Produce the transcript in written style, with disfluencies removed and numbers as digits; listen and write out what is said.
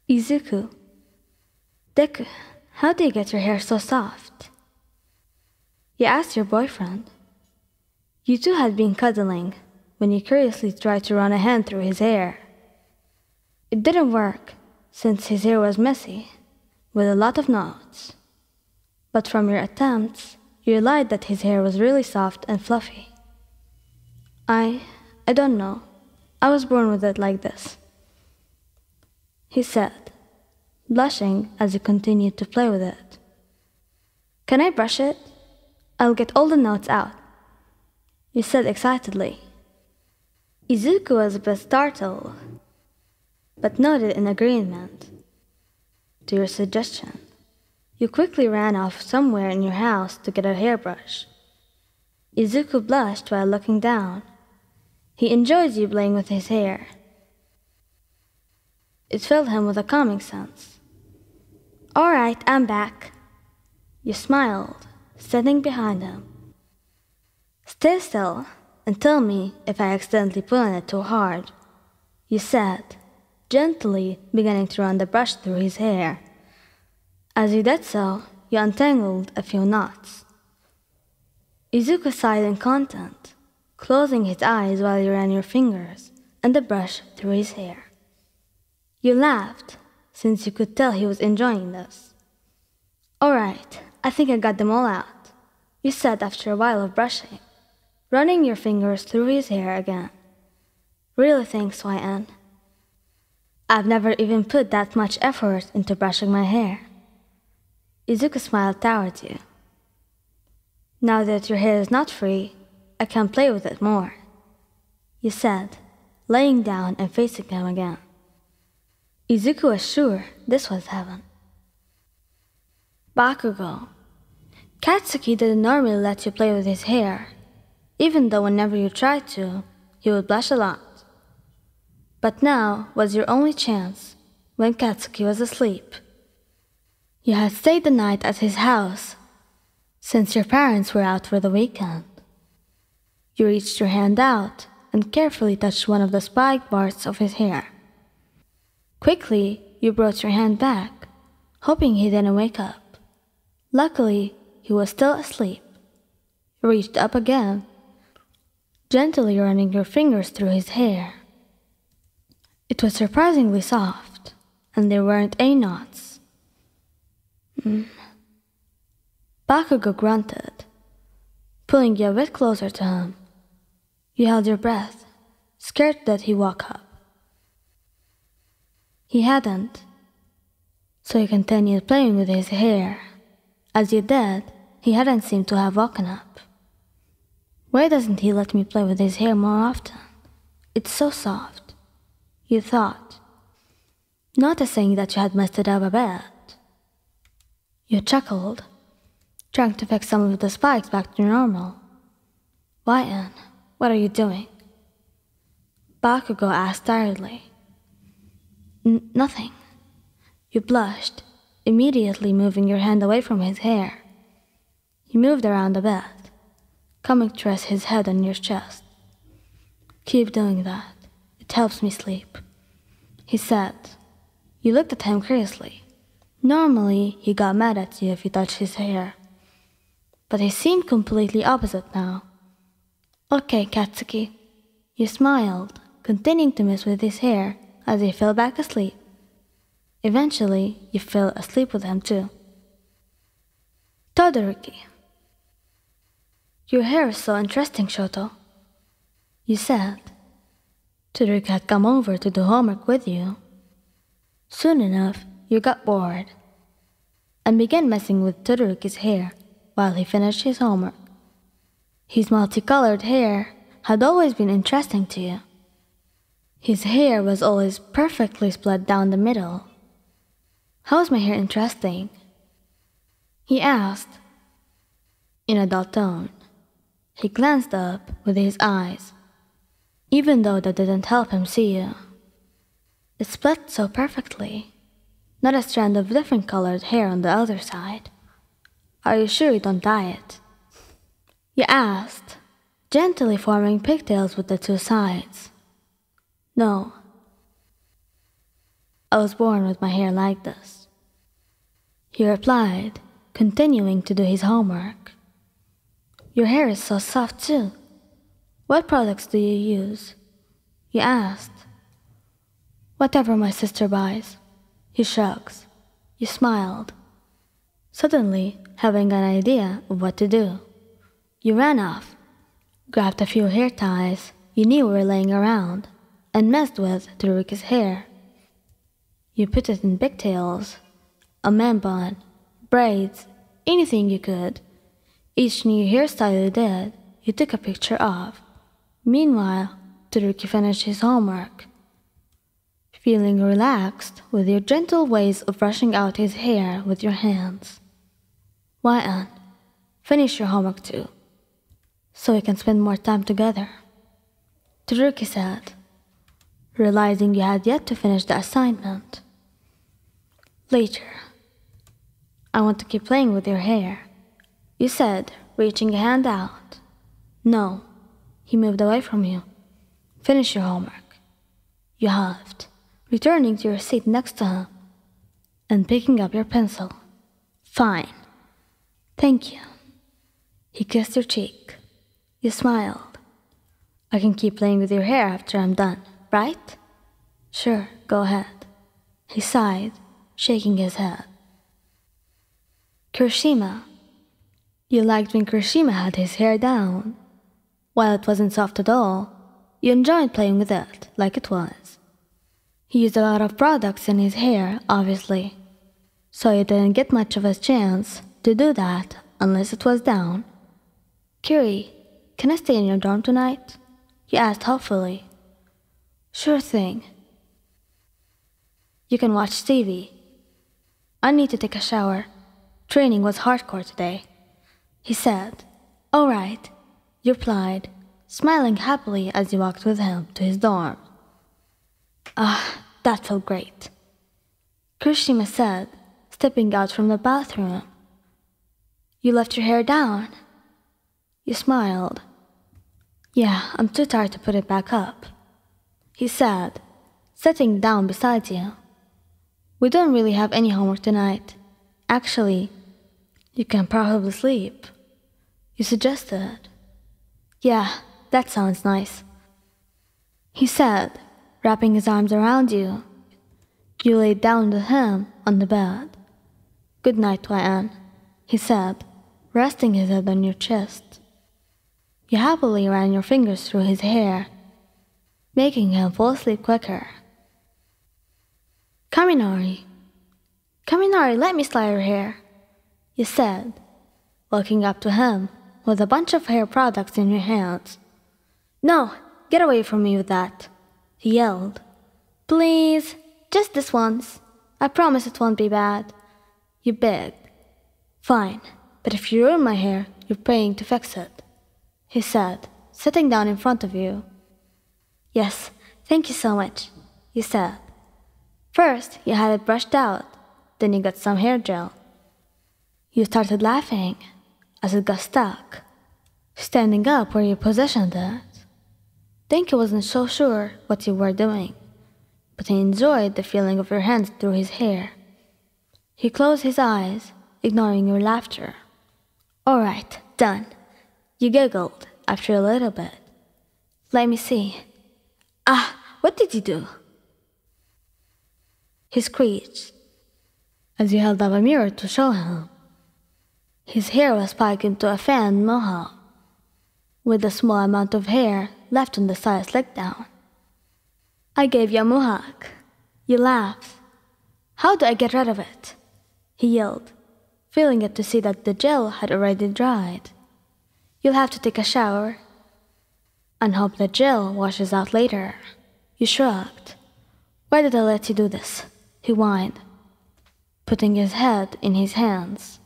Izuku, Deku, how do you get your hair so soft? You asked your boyfriend. You two had been cuddling when you curiously tried to run a hand through his hair. It didn't work since his hair was messy, with a lot of knots. But from your attempts, you lied that his hair was really soft and fluffy. I don't know. I was born with it like this, he said, blushing as he continued to play with it. Can I brush it? I'll get all the knots out, you said excitedly. Izuku was a bit startled, but nodded in agreement to your suggestion. You quickly ran off somewhere in your house to get a hairbrush. Izuku blushed while looking down. He enjoyed you playing with his hair. It filled him with a calming sense. All right, I'm back. You smiled, standing behind him. Stay still and tell me if I accidentally pull on it too hard, you said, gently beginning to run the brush through his hair. As you did so, you untangled a few knots. Izuku sighed in content, closing his eyes while you ran your fingers and the brush through his hair. You laughed, since you could tell he was enjoying this. All right, I think I got them all out, you said after a while of brushing, running your fingers through his hair again. Really thanks, YN. I've never even put that much effort into brushing my hair. Izuku smiled towards you. Now that your hair is not free, I can play with it more, you said, laying down and facing him again. Izuku was sure this was heaven. Bakugo, Katsuki didn't normally let you play with his hair, even though whenever you tried to, he would blush a lot. But now was your only chance when Katsuki was asleep. You had stayed the night at his house since your parents were out for the weekend. You reached your hand out and carefully touched one of the spiked parts of his hair. Quickly, you brought your hand back, hoping he didn't wake up. Luckily, he was still asleep. You reached up again, gently running your fingers through his hair. It was surprisingly soft, and there weren't any knots. Bakugo grunted, pulling you a bit closer to him. You held your breath, scared that he woke up. He hadn't, so you continued playing with his hair. As you did, he hadn't seemed to have woken up. Why doesn't he let me play with his hair more often? It's so soft, you thought, noticing that you had messed it up a bit. You chuckled, trying to fix some of the spikes back to normal. YN, what are you doing? Bakugo asked tiredly. Nothing. You blushed, immediately moving your hand away from his hair. He moved around a bit, coming to rest his head on your chest. Keep doing that. It helps me sleep, he said. You looked at him curiously. Normally, he got mad at you if you touched his hair, but he seemed completely opposite now. Okay, Katsuki. You smiled, continuing to mess with his hair as he fell back asleep. Eventually, you fell asleep with him too. Todoroki. Your hair is so interesting, Shoto, you said. Todoroki had come over to do homework with you. Soon enough, you got bored and began messing with Todoroki's hair while he finished his homework. His multicolored hair had always been interesting to you. His hair was always perfectly split down the middle. How's my hair interesting? He asked, in a dull tone. He glanced up with his eyes, even though that didn't help him see you. It split so perfectly, not a strand of different colored hair on the other side. Are you sure you don't dye it? You asked, gently forming pigtails with the two sides. No. I was born with my hair like this. He replied, continuing to do his homework. Your hair is so soft too. What products do you use? You asked. Whatever my sister buys. He shrugs. You smiled. Suddenly, having an idea of what to do, you ran off, grabbed a few hair ties you knew were laying around, and messed with Taruki's hair. You put it in pigtails, a man bun, braids, anything you could. Each new hairstyle you did, you took a picture of. Meanwhile, Taruki finished his homework. Feeling relaxed with your gentle ways of brushing out his hair with your hands. Why, finish your homework too, so we can spend more time together, Taruki said, realizing you had yet to finish the assignment. Later. I want to keep playing with your hair, you said, reaching a hand out. No, he moved away from you. Finish your homework. You huffed, returning to your seat next to him, and picking up your pencil. Fine. Thank you. He kissed your cheek. You smiled. I can keep playing with your hair after I'm done, right? Sure, go ahead. He sighed, shaking his head. Kirishima. You liked when Kirishima had his hair down. While it wasn't soft at all, you enjoyed playing with it like it was. He used a lot of products in his hair, obviously, so you didn't get much of a chance to do that unless it was down. Kiri, can I stay in your dorm tonight? He asked hopefully. Sure thing. You can watch TV. I need to take a shower. Training was hardcore today. He said. All right, you replied, smiling happily as you walked with him to his dorm. That felt great, Kirishima said, stepping out from the bathroom. You left your hair down. You smiled. Yeah, I'm too tired to put it back up, he said, sitting down beside you. We don't really have any homework tonight. Actually, you can probably sleep, you suggested. Yeah, that sounds nice, he said, wrapping his arms around you. You laid down with him on the bed. Good night, YN, he said, resting his head on your chest. You happily ran your fingers through his hair, making him fall asleep quicker. Kaminari, let me style your hair, you said, walking up to him with a bunch of hair products in your hands. No, get away from me with that, he yelled. Please, just this once. I promise it won't be bad, you begged. Fine, but if you ruin my hair, you're paying to fix it, he said, sitting down in front of you. Yes, thank you so much, you said. First, you had it brushed out, then you got some hair gel. You started laughing as it got stuck, standing up where you positioned it. Denki wasn't so sure what you were doing, but he enjoyed the feeling of your hands through his hair. He closed his eyes, ignoring your laughter. All right, done. You giggled after a little bit. Let me see. What did you do? He screeched as you held up a mirror to show him. His hair was spiked into a fan mohawk, with a small amount of hair left on the side slicked down. I gave you a mohawk. You laughed. How do I get rid of it? He yelled, feeling it to see that the gel had already dried. You'll have to take a shower and hope the gel washes out later. You shrugged. Why did I let you do this? He whined, putting his head in his hands.